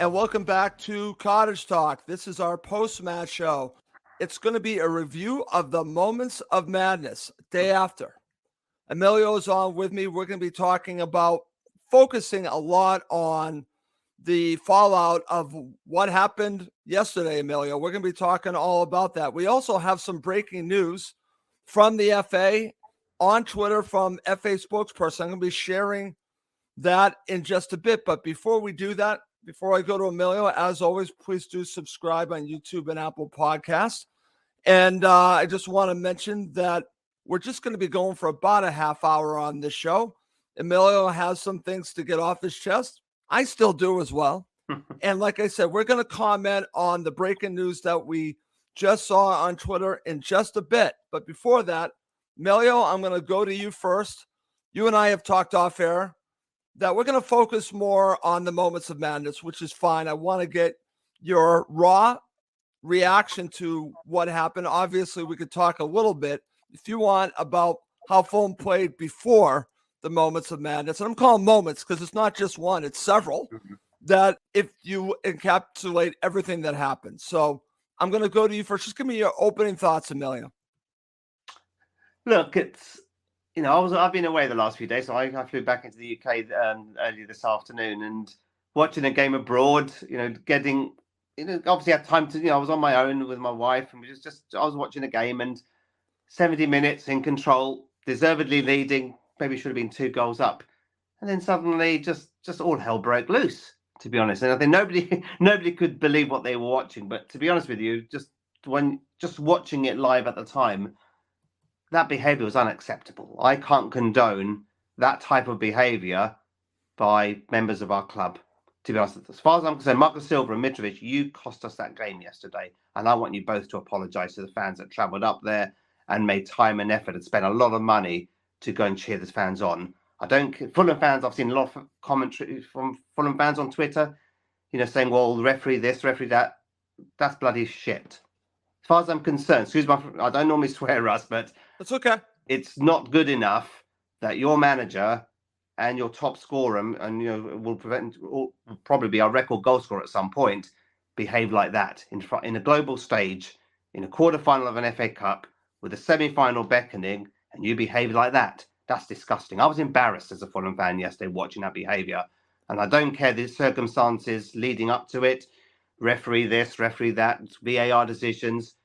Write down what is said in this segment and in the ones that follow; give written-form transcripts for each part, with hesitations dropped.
And welcome back to Cottage Talk. This is our post-match show. It's going to be a review of the Moments of Madness, day after. Emilio is on with me. We're going to be talking about focusing a lot on the fallout of what happened yesterday, Emilio. We're going to be talking all about that. We also have some breaking news from the FA on Twitter from FA spokesperson. I'm going to be sharing that in just a bit. But before we do that, before I go to Emilio, as always, please do subscribe on YouTube and Apple Podcasts. And I just want to mention that we're just going to be going for about a half hour on this show. Emilio has some things to get off his chest. I still do as well. And like I said, we're going to comment on the breaking news that we just saw on Twitter in just a bit. But before that, Emilio, I'm going to go to you first. You and I have talked off air that we're going to focus more on the Moments of Madness, which is fine. I want to get your raw reaction to what happened. Obviously, we could talk a little bit, if you want, about how Fulham played before the Moments of Madness. And I'm calling moments because it's not just one, it's several, that if you encapsulate everything that happened. So I'm going to go to you first. Just give me your opening thoughts, Emilio. Look, I've been away the last few days, so I flew back into the UK earlier this afternoon, and watching a game abroad, getting, obviously had time to, I was on my own with my wife, and I was watching a game, and 70 minutes in control, deservedly leading, maybe should have been 2 goals up, and then suddenly just all hell broke loose, to be honest. And I think nobody could believe what they were watching. But to be honest with you, just watching it live at the time, that behaviour was unacceptable. I can't condone that type of behaviour by members of our club. To be honest, as far as I'm concerned, Marcus Silva and Mitrovic, you cost us that game yesterday, and I want you both to apologise to the fans that travelled up there and made time and effort and spent a lot of money to go and cheer the fans on. Fulham fans, I've seen a lot of commentary from Fulham fans on Twitter, saying, well, referee this, referee that. That's bloody shit. As far as I'm concerned, I don't normally swear, Russ, but that's okay. It's not good enough that your manager and your top scorer, and will probably be our record goal scorer at some point, behave like that in a global stage, in a quarter-final of an FA Cup, with a semi-final beckoning, and you behave like that. That's disgusting. I was embarrassed as a Fulham fan yesterday watching that behaviour, and I don't care the circumstances leading up to it. Referee this, referee that, VAR decisions.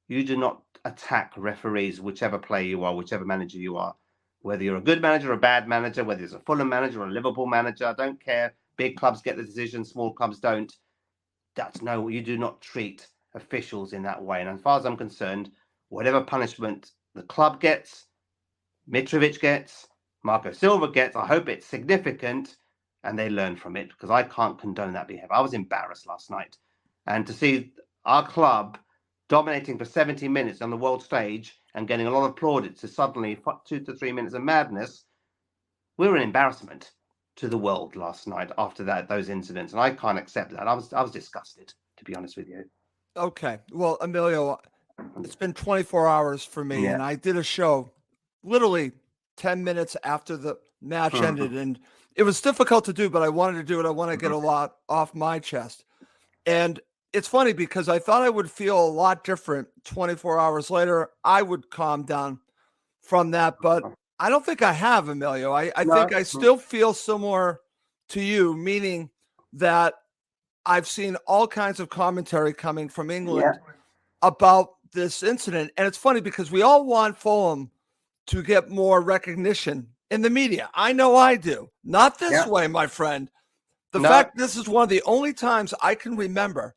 You do not attack referees, whichever player you are, whichever manager you are. Whether you're a good manager or a bad manager, whether it's a Fulham manager or a Liverpool manager, I don't care. Big clubs get the decision, small clubs don't. You do not treat officials in that way. And as far as I'm concerned, whatever punishment the club gets, Mitrovic gets, Marco Silva gets, I hope it's significant and they learn from it, because I can't condone that behaviour. I was embarrassed last night. And to see our club dominating for 70 minutes on the world stage and getting a lot of plaudits to suddenly 2 to 3 minutes of madness, we were an embarrassment to the world last night after those incidents. And I can't accept that. I was disgusted, to be honest with you. Okay. Well, Emilio, it's been 24 hours for me, and I did a show literally 10 minutes after the match ended, and it was difficult to do, but I wanted to do it. I want to get a lot off my chest. And it's funny because I thought I would feel a lot different 24 hours later. I would calm down from that, but I don't think I have, Emilio. I think I still feel similar to you, meaning that I've seen all kinds of commentary coming from England about this incident. And it's funny because we all want Fulham to get more recognition in the media. I know I do. Not this way, my friend. The fact this is one of the only times I can remember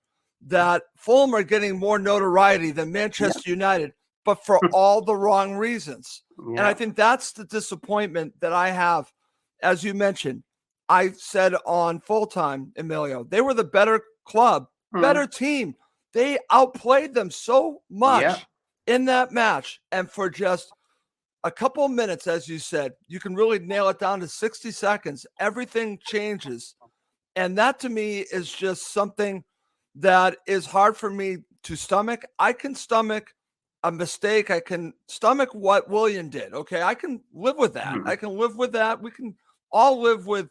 that Fulham are getting more notoriety than Manchester United, but for all the wrong reasons. And I think that's the disappointment that I have. As you mentioned, I said on Full Time, Emilio, they were the better club, better team. They outplayed them so much in that match. And for just a couple of minutes, as you said, you can really nail it down to 60 seconds. Everything changes. And that to me is just something that is hard for me to stomach. I can stomach a mistake. I can stomach what William did. Okay. I can live with that. I can live with that. We can all live with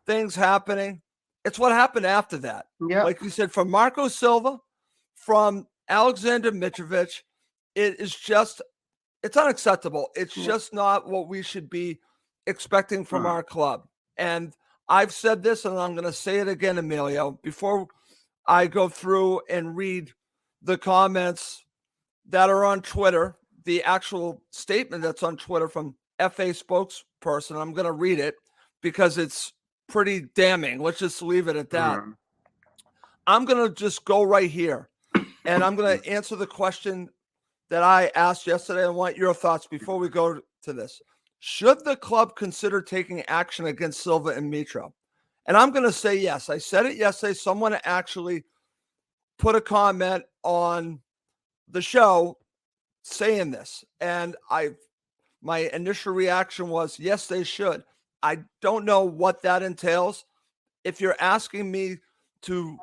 things happening. It's what happened after that. Yeah. Like you said, from Marco Silva, from Alexander Mitrovic, it's unacceptable. It's just not what we should be expecting from our club. And I've said this, and I'm going to say it again, Emilio, before I go through and read the comments that are on Twitter, the actual statement that's on Twitter from FA spokesperson. I'm going to read it because it's pretty damning. Let's just leave it at that. I'm going to just go right here, and I'm going to answer the question that I asked yesterday. I want your thoughts before we go to this. Should the club consider taking action against Silva and Mitro? And I'm going to say yes. I said it yesterday. Someone actually put a comment on the show saying this, and my initial reaction was yes, they should. I don't know what that entails. If you're asking me to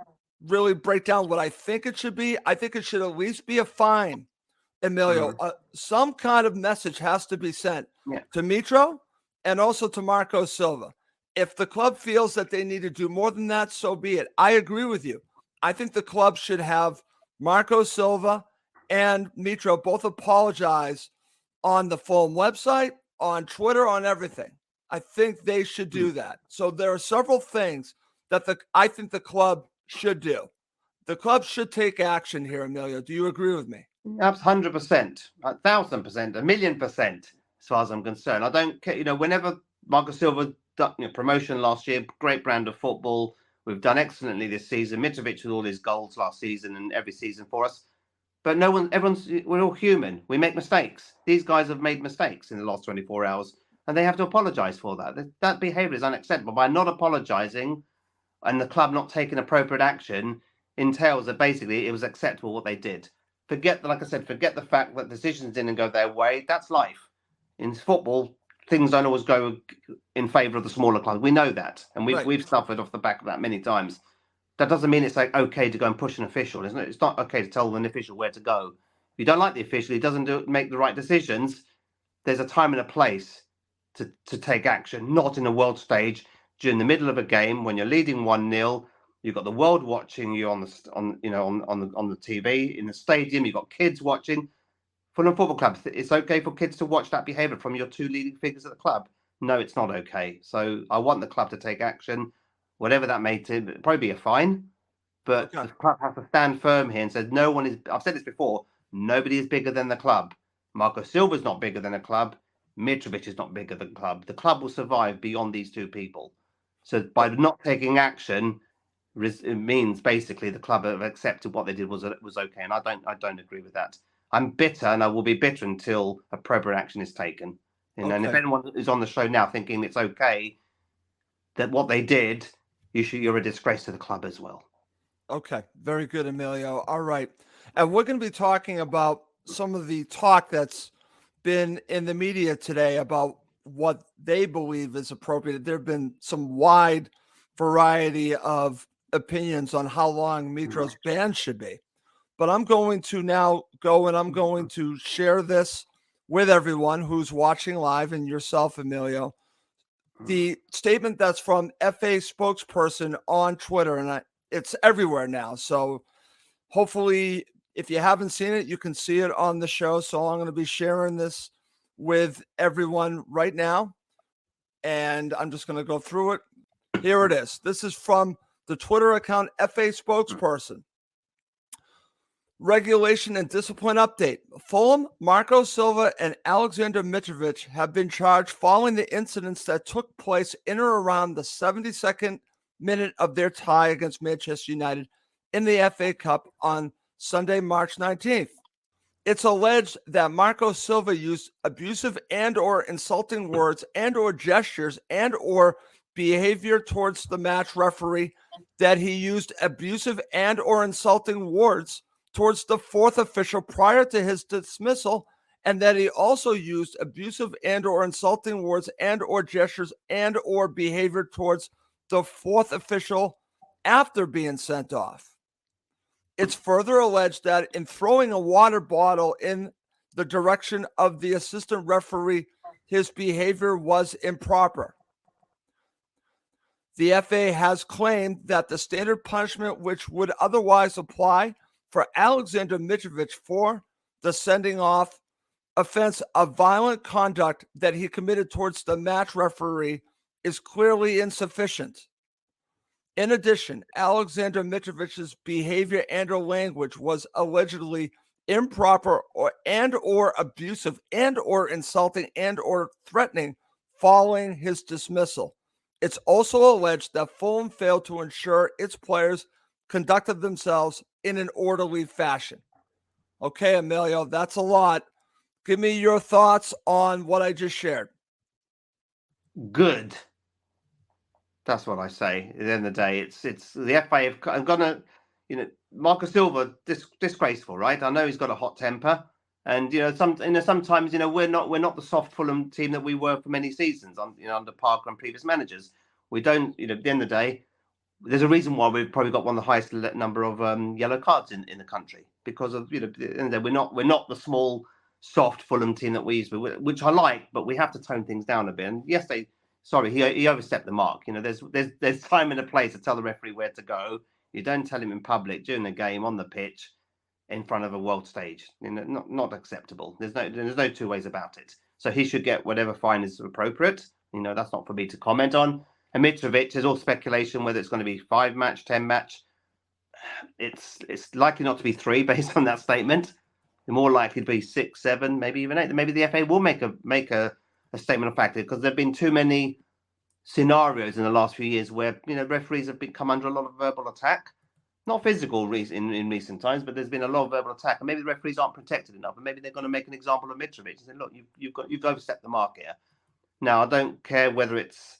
really break down what I think it should be, I think it should at least be a fine, Emilio. Some kind of message has to be sent to Mitro and also to Marco Silva. If the club feels that they need to do more than that, so be it. I agree with you. I think the club should have Marco Silva and Mitro both apologize on the Fulham website, on Twitter, on everything. I think they should do that. So there are several things that I think the club should do. The club should take action here, Emilio. Do you agree with me? 100%, 1,000%, 1,000,000%, as far as I'm concerned. I don't care. Whenever Marco Silva promotion last year, great brand of football. We've done excellently this season. Mitrovic with all his goals last season and every season for us. But we're all human. We make mistakes. These guys have made mistakes in the last 24 hours, and they have to apologise for that. That behaviour is unacceptable. By not apologising and the club not taking appropriate action entails that basically it was acceptable what they did. Forget the fact that decisions didn't go their way. That's life. In football, things don't always go in favour of the smaller clubs. We know that, and we've suffered off the back of that many times. That doesn't mean it's okay to go and push an official, isn't it? It's not okay to tell an official where to go. If you don't like the official, he doesn't make the right decisions. There's a time and a place to take action, not in a world stage during the middle of a game when you're leading 1-0. You've got the world watching you on the TV in the stadium. You've got kids watching. Fulham Football Club, it's okay for kids to watch that behaviour from your two leading figures at the club. No, it's not okay. So I want the club to take action. Whatever that may be, probably be a fine, but the club has to stand firm here and say no one is. I've said this before. Nobody is bigger than the club. Marco Silva is not bigger than a club. Mitrovic is not bigger than the club. The club will survive beyond these two people. So by not taking action, it means basically the club have accepted what they did was okay, and I don't agree with that. I'm bitter, and I will be bitter until appropriate action is taken. And if anyone is on the show now thinking it's okay that what they did, you're a disgrace to the club as well. Okay, very good, Emilio. All right, and we're going to be talking about some of the talk that's been in the media today about what they believe is appropriate. There have been some wide variety of opinions on how long Mitro's ban should be. But I'm going to now go and I'm going to share this with everyone who's watching live and yourself, Emilio. The statement that's from FA spokesperson on Twitter, and it's everywhere now. So hopefully, if you haven't seen it, you can see it on the show. So I'm going to be sharing this with everyone right now. And I'm just going to go through it. Here it is. This is from the Twitter account FA spokesperson. Regulation and discipline update. Fulham, Marco Silva, and Alexander Mitrovic have been charged following the incidents that took place in or around the 72nd minute of their tie against Manchester United in the FA Cup on Sunday, March 19th. It's alleged that Marco Silva used abusive and or insulting words and or gestures and or behavior towards the match referee, that he used abusive and or insulting words towards the fourth official prior to his dismissal, and that he also used abusive and or insulting words and or gestures and or behavior towards the fourth official after being sent off. It's further alleged that in throwing a water bottle in the direction of the assistant referee, his behavior was improper. the FA has claimed that the standard punishment which would otherwise apply for Alexander Mitrovic for the sending off offense of violent conduct that he committed towards the match referee is clearly insufficient. In addition, Alexander Mitrovic's behavior and or language was allegedly improper or abusive and or insulting and or threatening following his dismissal. It's also alleged that Fulham failed to ensure its players conducted themselves in an orderly fashion. Okay, Emilio, that's a lot. Give me your thoughts on what I just shared. Good. That's what I say. At the end of the day, it's the FA have gonna, Marco Silva, disgraceful, right? I know he's got a hot temper, and sometimes we're not the soft Fulham team that we were for many seasons under Parker and previous managers. We don't, at the end of the day, there's a reason why we've probably got one of the highest number of yellow cards in the country, because of at the end of the day, we're not the small soft Fulham team that we used to be, which I like, but we have to tone things down a bit. And yes, he overstepped the mark. There's time and a place to tell the referee where to go. You don't tell him in public during the game on the pitch in front of a world stage. Not acceptable. There's no two ways about it. So he should get whatever fine is appropriate. That's not for me to comment on. And Mitrovic, is all speculation whether it's going to be 5-match, 10-match. It's likely not to be 3 based on that statement. They're more likely to be 6, 7, maybe even 8. Maybe the FA will make a statement of fact, because there have been too many scenarios in the last few years where referees have come under a lot of verbal attack, not physical in recent times, but there's been a lot of verbal attack, and maybe the referees aren't protected enough, and maybe they're going to make an example of Mitrovic and say, look, you've overstepped the mark here. Now, I don't care whether it's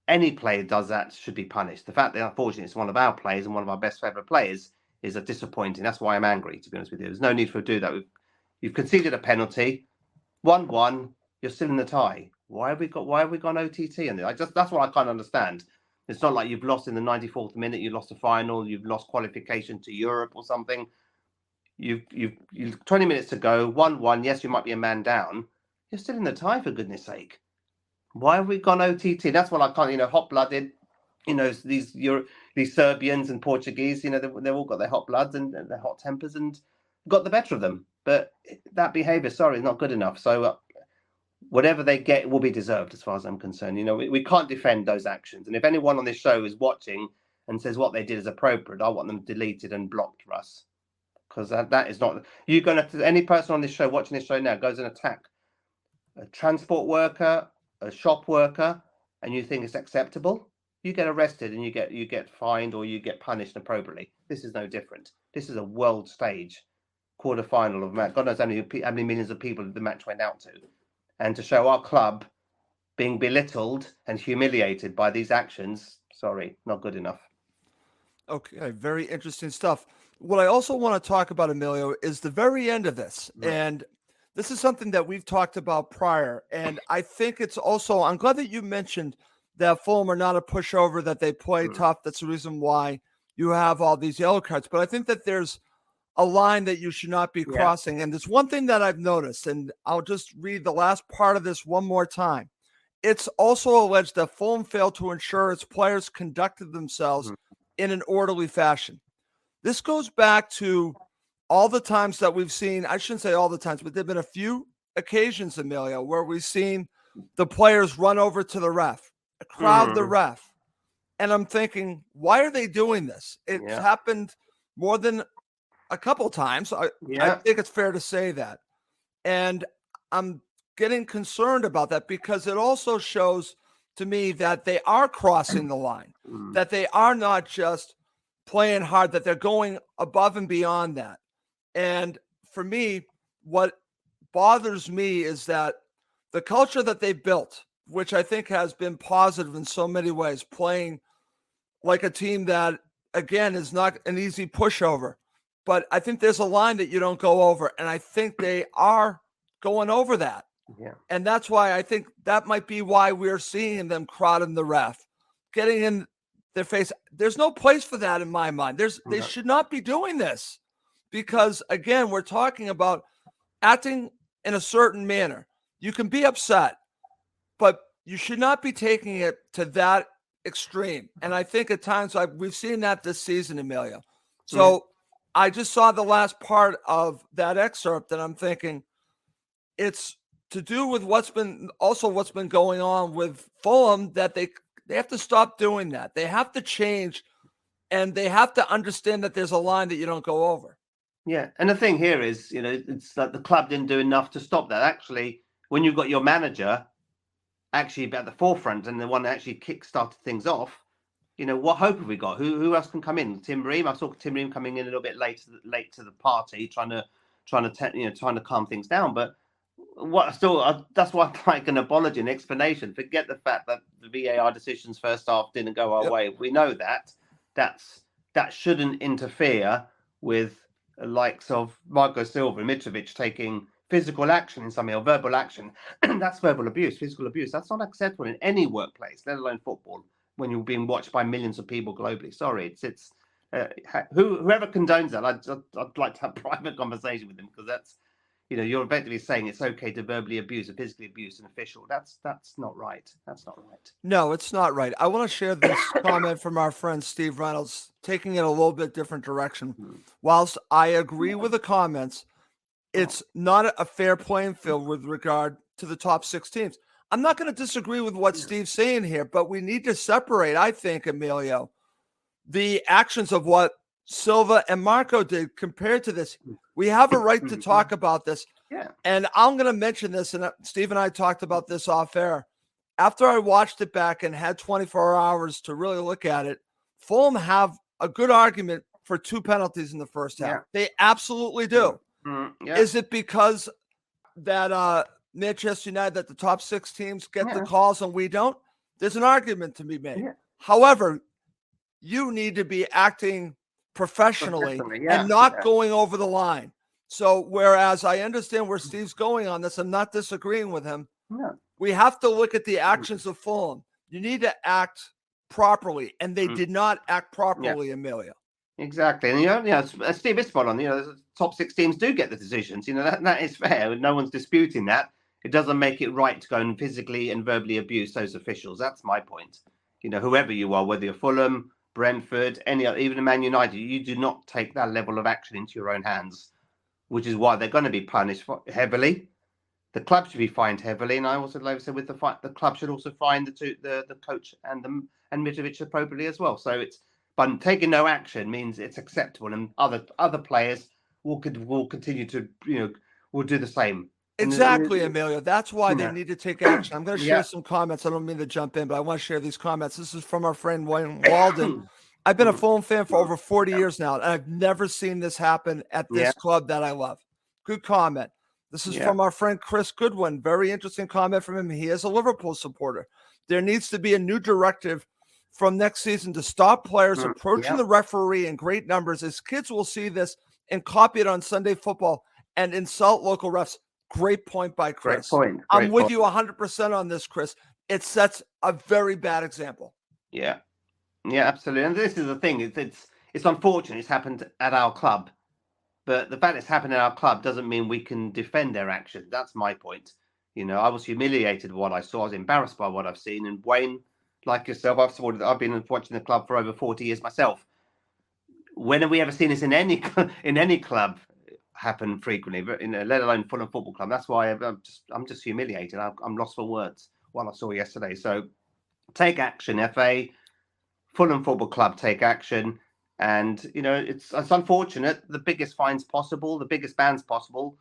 any player does that should be punished. The fact that unfortunately it's one of our players and one of our best favourite players is disappointing. That's why I'm angry, to be honest with you. There's no need for do that. You've conceded a penalty, 1-1. You're still in the tie. Why have we gone OTT? And that's what I can't understand. It's not like you've lost in the 94th minute. You lost a final. You've lost qualification to Europe or something. You've 20 minutes to go. 1-1. Yes, you might be a man down. You're still in the tie, for goodness sake. Why have we gone OTT? That's what I can't. Hot-blooded. These Serbians and Portuguese. They've all got their hot bloods and their hot tempers and got the better of them. But that behaviour, sorry, is not good enough. So. Whatever they get will be deserved, as far as I'm concerned. We can't defend those actions. And if anyone on this show is watching and says what they did is appropriate, I want them deleted and blocked, Russ. Because that is not... You're going to... Any person on this show, watching this show now, goes and attack a transport worker, a shop worker, and you think it's acceptable, you get arrested and you get fined or you get punished appropriately. This is no different. This is a world stage quarter-final of match. God knows how many millions of people the match went out to. And to show our club being belittled and humiliated by these actions, sorry, not good enough. Okay, very interesting stuff. What I also want to talk about, Emilio, is the very end of this. Right. And this is something that we've talked about prior. And I think it's also, I'm glad that you mentioned that Fulham are not a pushover, that they play tough. That's the reason why you have all these yellow cards. But I think that there's a line that you should not be crossing. And there's one thing that I've noticed, and I'll just read the last part of this one more time. It's also alleged that Fulham failed to ensure its players conducted themselves in an orderly fashion. This goes back to all the times that we've seen, I shouldn't say all the times, but there have been a few occasions, Emilio, where we've seen the players run over to the ref, crowd the ref. And I'm thinking, why are they doing this? It's happened more than a couple times. I think it's fair to say that. And I'm getting concerned about that because it also shows to me that they are crossing the line, that they are not just playing hard, that they're going above and beyond that. And for me, what bothers me is that the culture that they built, which I think has been positive in so many ways, playing like a team that, again, is not an easy pushover. But I think there's a line that you don't go over, and I think they are going over that. Yeah. And that's why I think that might be why we're seeing them crowding the ref, getting in their face. There's no place for that in my mind. They should not be doing this because, again, we're talking about acting in a certain manner. You can be upset, but you should not be taking it to that extreme. And I think at times we've seen that this season, Emilio. So I just saw the last part of that excerpt and I'm thinking it's to do with what's been going on with Fulham, that they have to stop doing that. They have to change and they have to understand that there's a line that you don't go over. Yeah. And the thing here is, it's that the club didn't do enough to stop that. Actually, when you've got your manager actually at the forefront and the one that actually kick-started things off, what hope have we got? Who else can come in? Tim Ream. I saw Tim Ream coming in a little bit late to the party, trying to calm things down. But that's why I'd like an apology, an explanation. Forget the fact that the VAR decisions first half didn't go our way. We know that shouldn't interfere with the likes of Marco Silva and Mitrovic taking physical action in something or verbal action. That's verbal abuse, physical abuse. That's not acceptable in any workplace, let alone football, when you're being watched by millions of people globally. Sorry, it's whoever condones that, I'd like to have a private conversation with them, because that's, you're effectively saying it's okay to verbally abuse or physically abuse an official. That's not right. That's not right. No, it's not right. I want to share this comment from our friend Steve Reynolds, taking it a little bit different direction. Whilst I agree with the comments, it's not a fair playing field with regard to the top 6 teams. I'm not going to disagree with what Steve's saying here, but we need to separate, I think, Emilio, the actions of what Silva and Marco did compared to this. We have a right to talk about this. Yeah. And I'm going to mention this, and Steve and I talked about this off air. After I watched it back and had 24 hours to really look at it, Fulham have a good argument for 2 penalties in the first half. Yeah. They absolutely do. Yeah. Is it because that Manchester United, that the top 6 teams get the calls and we don't? There's an argument to be made. Yeah. However, you need to be acting professionally and not going over the line. So whereas I understand where Steve's going on this, I'm not disagreeing with him. No. We have to look at the actions of Fulham. You need to act properly, and they did not act properly, Emilio. Exactly. And Steve is spot on. The top 6 teams do get the decisions. That is fair. No one's disputing that. It doesn't make it right to go and physically and verbally abuse those officials. That's my point. Whoever you are, whether you're Fulham, Brentford, even Man United, you do not take that level of action into your own hands, which is why they're going to be punished heavily. The club should be fined heavily, and I also like to say with the club should also fine the coach and Mitrovic appropriately as well. So but taking no action means it's acceptable, and other players will continue to will do the same. Exactly, Emilio. That's why they need to take action. I'm going to share some comments. I don't mean to jump in, but I want to share these comments. This is from our friend Wayne Walden. I've been a Fulham fan for over 40 years now, and I've never seen this happen at this club that I love. Good comment. This is from our friend Chris Goodwin. Very interesting comment from him. He is a Liverpool supporter. There needs to be a new directive from next season to stop players approaching the referee in great numbers, as kids will see this and copy it on Sunday football and insult local refs. Great point by Chris. I'm with you 100% on this, Chris. It sets a very bad example. Yeah, absolutely. And this is the thing. It's unfortunate it's happened at our club. But the fact it's happened at our club doesn't mean we can defend their action. That's my point. I was humiliated by what I saw. I was embarrassed by what I've seen. And Wayne, like yourself, I've been watching the club for over 40 years myself. When have we ever seen this in any club happen frequently, but let alone Fulham Football Club? That's why I'm just humiliated. I'm lost for words what I saw yesterday. So take action, FA, Fulham Football Club, take action. And, it's unfortunate. The biggest fines possible, the biggest bans possible,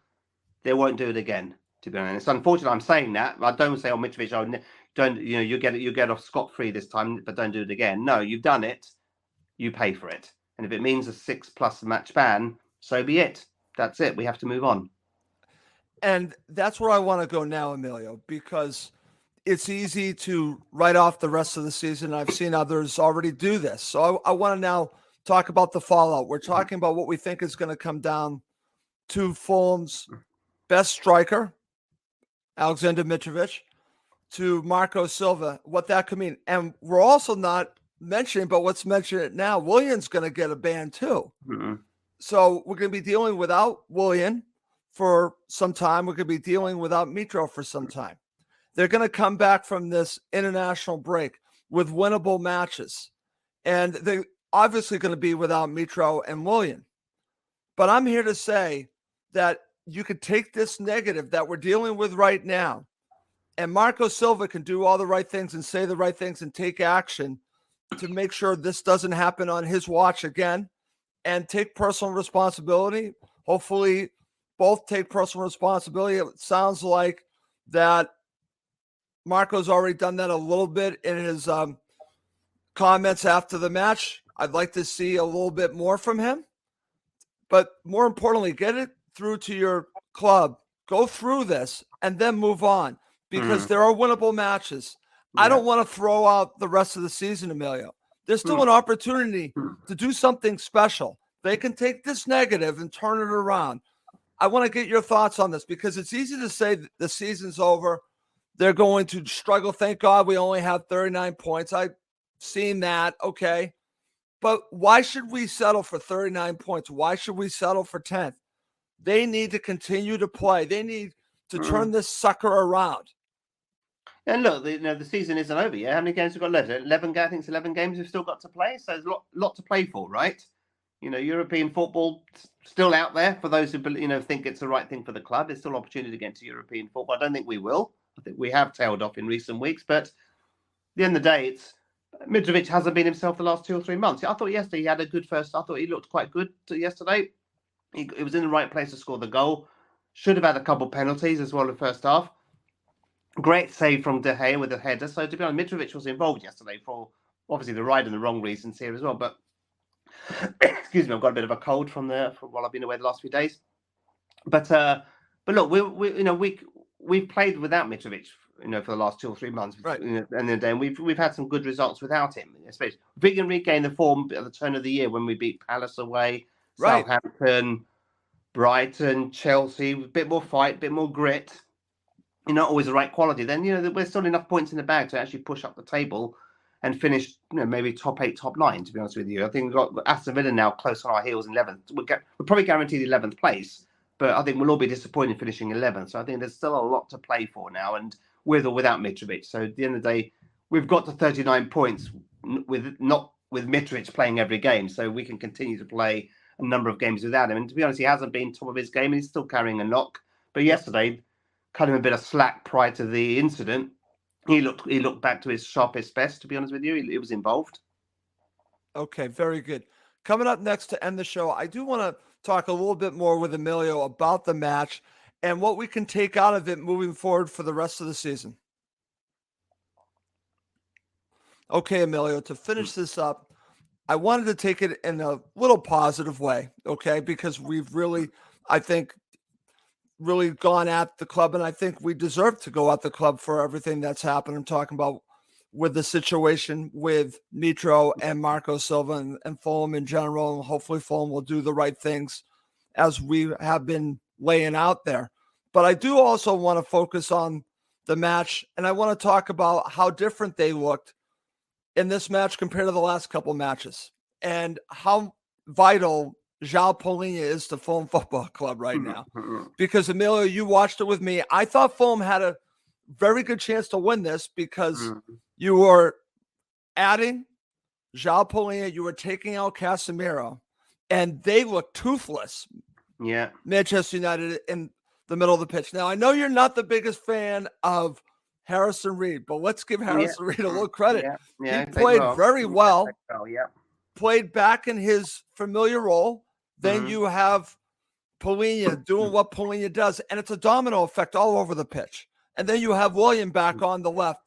they won't do it again, to be honest. It's unfortunate I'm saying that. I don't say, Mitrovic, you get off scot-free this time, but don't do it again. No, you've done it. You pay for it. And if it means a 6+ match ban, so be it. That's it. We have to move on. And that's where I want to go now, Emilio, because it's easy to write off the rest of the season. I've seen others already do this. So I want to now talk about the fallout. We're talking about what we think is going to come down to Fulham's best striker, Alexander Mitrovic, to Marco Silva, what that could mean. And we're also not mentioning, but let's mention it now, Willian's going to get a ban too. Mm-hmm. So we're going to be dealing without Willian for some time. We're going to be dealing without Mitro for some time. They're going to come back from this international break. with winnable matches. And they're obviously going to be without Mitro and Willian. But I'm here to say that you could take this negative that we're dealing with right now, and Marco Silva can do all the right things and say the right things and take action to make sure this doesn't happen on his watch again, and take personal responsibility. Hopefully both take personal responsibility. It sounds like that Marco's already done that a little bit in his comments after the match. I'd like to see a little bit more from him. But more importantly, get it through to your club. Go through this and then move on, because there are winnable matches. I don't want to throw out the rest of the season, Emilio. There's still an opportunity to do something special. They can take this negative and turn it around. I want to get your thoughts on this, because it's easy to say the season's over. They're going to struggle. Thank God we only have 39 points. I've seen that. Okay. But why should we settle for 39 points? Why should we settle for 10th? They need to continue to play. They need to turn this sucker around. And look, the season isn't over yet. How many games we've got left? 11. I think it's 11 games we've still got to play. So there's a lot to play for, right? European football still out there for those who think it's the right thing for the club. There's still opportunity to get into European football. I don't think we will. I think we have tailed off in recent weeks. But at the end of the day, Mitrovic hasn't been himself the last 2 or 3 months. I thought yesterday he had a good first. I thought he looked quite good yesterday. He was in the right place to score the goal. Should have had a couple of penalties as well in the first half. Great save from De Gea with a header. So to be honest, Mitrovic was involved yesterday for obviously the right and the wrong reasons here as well. But excuse me, I've got a bit of a cold from while I've been away the last few days. But look, we've played without Mitrovic, for the last 2 or 3 months. Right. And we've had some good results without him. Especially we can regain the form at the turn of the year when we beat Palace away, Right. Southampton, Brighton, Chelsea. A bit more fight, a bit more grit. Not always the right quality. Then we're still enough points in the bag to actually push up the table and finish, maybe top 8, top 9. To be honest with you, I think we've got Aston Villa now close on our heels in 11th. We're probably guaranteed 11th place, but I think we'll all be disappointed finishing 11th. So I think there's still a lot to play for now, and with or without Mitrovic. So at the end of the day, we've got to 39 points with Mitrovic playing every game, so we can continue to play a number of games without him. And to be honest, he hasn't been top of his game, and he's still carrying a knock. But yesterday, cut him a bit of slack prior to the incident. He looked back to his sharpest best, to be honest with you. He was involved. Okay, very good. Coming up next to end the show, I do want to talk a little bit more with Emilio about the match and what we can take out of it moving forward for the rest of the season. Okay, Emilio, to finish this up, I wanted to take it in a little positive way, okay, because we've really, I think, really gone at the club, and I think we deserve to go at the club for everything that's happened. I'm talking about with the situation with Mitro and Marco Silva and Fulham in general, and hopefully Fulham will do the right things as we have been laying out there. But I do also want to focus on the match, and I want to talk about how different they looked in this match compared to the last couple matches, and how vital João Palhinha is to Fulham Football Club right now. Because, Emilio, you watched it with me. I thought Fulham had a very good chance to win this because you were adding João Palhinha, you were taking out Casemiro, and they looked toothless. Yeah. Manchester United in the middle of the pitch. Now, I know you're not the biggest fan of Harrison Reed, but let's give Harrison Reed a little credit. Yeah, he played very well. Yeah. Played back in his familiar role. Then you have Palhinha doing what Palhinha does, and it's a domino effect all over the pitch. And then you have William back on the left,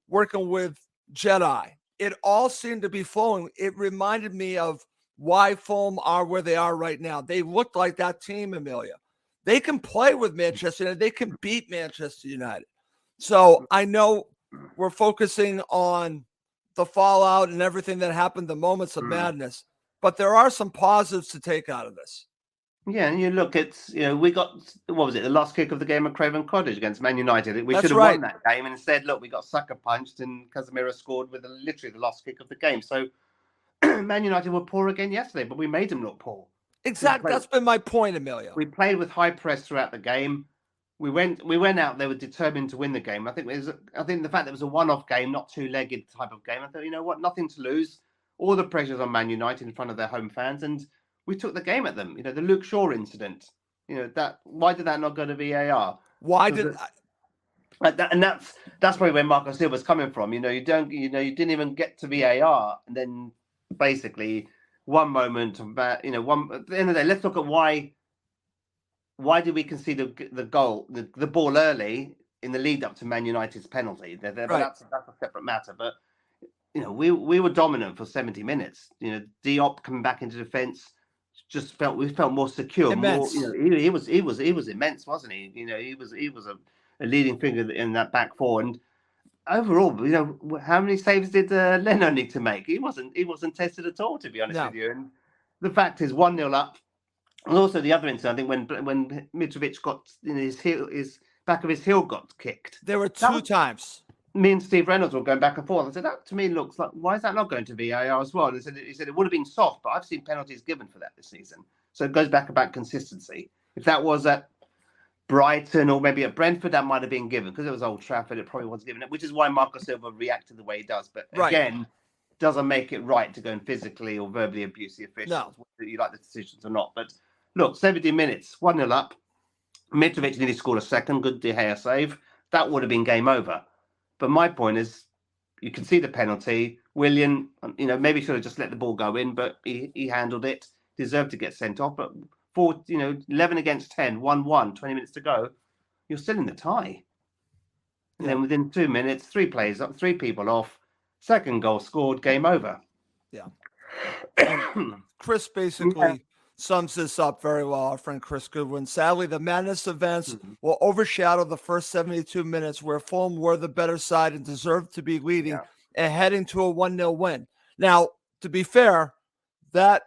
working with Jedi. It all seemed to be flowing. It reminded me of why Fulham are where they are right now. They looked like that team, Emilio. They can play with Manchester United. They can beat Manchester United. So I know we're focusing on the fallout and everything that happened, the moments of madness, but there are some positives to take out of this. Yeah, and you look at, we got, what was it, the last kick of the game at Craven Cottage against Man United. We should have won that game, and instead, look, we got sucker punched, and Casemiro scored with literally the last kick of the game. So Man United were poor again yesterday, but we made them look poor. Exactly. That's been my point, Emilio. We played with high press throughout the game. we went out. They were determined to win the game. I think the fact that it was a one-off game, not two-legged type of game. I thought, you know what, nothing to lose. All the pressure's on Man United in front of their home fans, and we took the game at them. You know, the Luke Shaw incident. You know that. Why did that not go to VAR? Why did? And that's probably where Marco Silva's coming from. You didn't even get to VAR, and then basically one moment about at the end of the day, let's look at why did we concede the goal, the ball early in the lead up to Man United's penalty? Right. That's a separate matter. But we were dominant for 70 minutes. Diop coming back into defence we felt more secure. Immense. More, he was immense, wasn't he? He was a leading figure in that back four. And overall, how many saves did Leno need to make? He wasn't tested at all, to be honest with you. And the fact is, 1-0 up. And also the other incident, I think when Mitrovic got his back of his heel got kicked. There were two times. Me and Steve Reynolds were going back and forth. I said, that to me looks like, why is that not going to VAR as well? And he said it would have been soft, but I've seen penalties given for that this season. So it goes back about consistency. If that was at Brighton or maybe at Brentford, that might have been given because it was Old Trafford. It probably was given, which is why Marco Silva reacted the way he does. But again, doesn't make it right to go and physically or verbally abuse the officials, whether you like the decisions or not. But look, 70 minutes, 1-0 up. Mitrovic nearly scored a second. Good De Gea save. That would have been game over. But my point is, you can see the penalty. Willian, maybe should have just let the ball go in, but he handled it. Deserved to get sent off. But 11 against 10, 1-1, 20 minutes to go, you're still in the tie. And then within 2 minutes, 3 players up, 3 people off, second goal scored, game over. Yeah. Chris basically sums this up very well, our friend Chris Goodwin. Sadly, the madness events will overshadow the first 72 minutes where Fulham were the better side and deserved to be leading and heading to a 1-0 win. Now, to be fair, that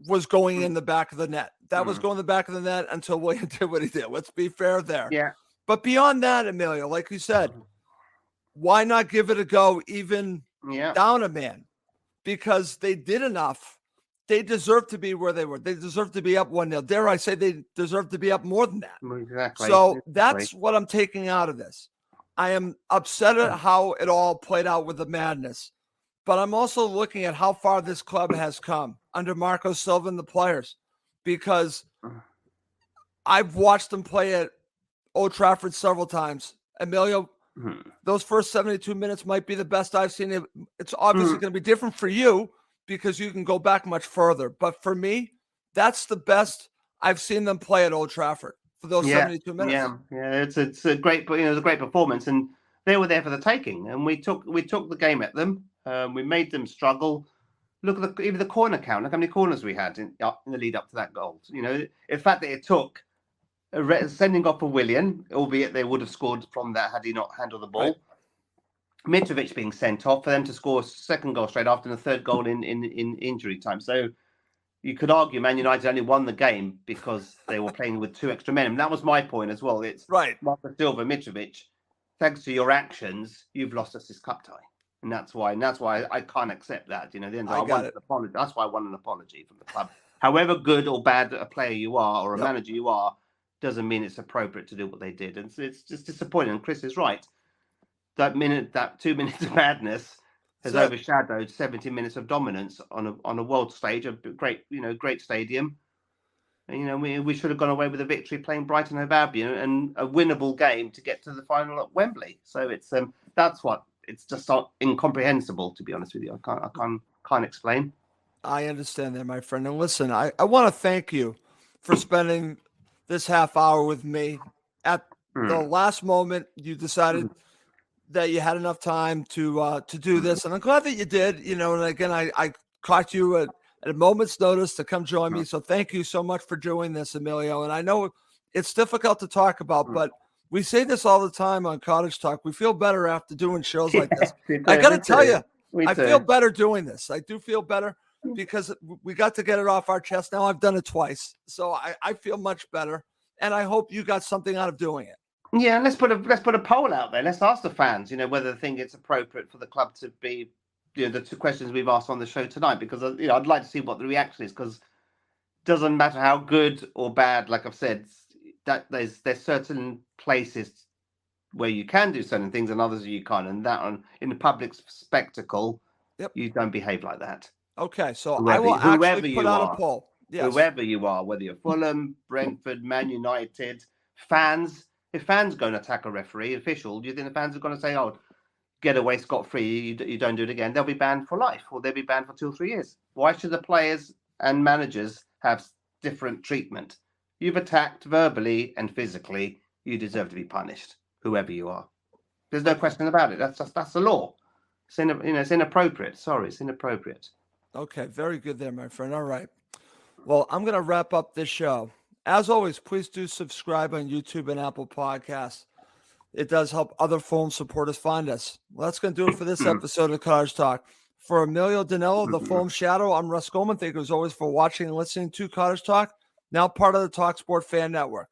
was going in the back of the net. That was going in the back of the net until William did what he did. Let's be fair there. Yeah. But beyond that, Emilio, like you said, why not give it a go even down a man? Because they did enough. They deserve to be where they were. They deserve to be up 1-0. Dare I say they deserve to be up more than that. Exactly. So that's what I'm taking out of this. I am upset at how it all played out with the madness. But I'm also looking at how far this club has come under Marco Silva and the players. Because I've watched them play at Old Trafford several times. Emilio, those first 72 minutes might be the best I've seen. It's obviously going to be different for you because you can go back much further. But for me, that's the best I've seen them play at Old Trafford for those 72 minutes. Yeah, it's a great, it was a great performance, and they were there for the taking. And we took the game at them. We made them struggle. Look at even the corner count. Look how many corners we had in the lead up to that goal. In fact that it took sending off for Willian, albeit they would have scored from that had he not handled the ball. Right. Mitrovic being sent off for them to score a second goal straight after the third goal in injury time. So you could argue Man United only won the game because they were playing with 2 extra men. And that was my point as well. It's Marco Silva, Mitrovic. Thanks to your actions, you've lost us this cup tie. And that's why I can't accept that. At the end I want an apology. That's why I want an apology from the club. However good or bad a player you are or a manager you are, doesn't mean it's appropriate to do what they did. And it's just disappointing. And Chris is right. That 2 minutes of madness has overshadowed 70 minutes of dominance on a world stage, a great stadium. And, we should have gone away with a victory playing Brighton Hove Albion and a winnable game to get to the final at Wembley. So it's it's just incomprehensible, to be honest with you. I can't explain. I understand that, my friend. And listen, I want to thank you for spending this half hour with me. At the last moment, you decided that you had enough time to do this, and I'm glad that you did. And again, I caught you at a moment's notice to come join me. So thank you so much for doing this, Emilio. And I know it's difficult to talk about, but we say this all the time on Cottage Talk. We feel better after doing shows like this. I got to tell you, I feel better doing this. I do feel better because we got to get it off our chest. Now I've done it twice, so I feel much better, and I hope you got something out of doing it. Yeah, let's put a poll out there. Let's ask the fans, whether they think it's appropriate for the club to be, the 2 questions we've asked on the show tonight. Because I'd like to see what the reaction is. Because it doesn't matter how good or bad, like I've said, that there's certain places where you can do certain things and others you can't, and that in the public spectacle, you don't behave like that. Okay, so I will actually put out a poll. Yes. Whoever you are, whether you're Fulham, Brentford, Man United, fans, if fans go and attack a referee, official, do you think the fans are going to say, oh, get away scot-free, you don't do it again? They'll be banned for life, or they'll be banned for 2 or 3 years. Why should the players and managers have different treatment? You've attacked verbally and physically, you deserve to be punished, whoever you are. There's no question about it. That's the law. It's inappropriate. Sorry, it's inappropriate. Okay, very good there, my friend. All right. Well, I'm going to wrap up this show. As always, please do subscribe on YouTube and Apple Podcasts. It does help other Fulham supporters find us. Well, that's going to do it for this episode of Cottage Talk. For Emilio Danello, the Fulham Shadow, I'm Russ Goldman. Thank you as always for watching and listening to Cottage Talk, now part of the talkSPORT Fan Network.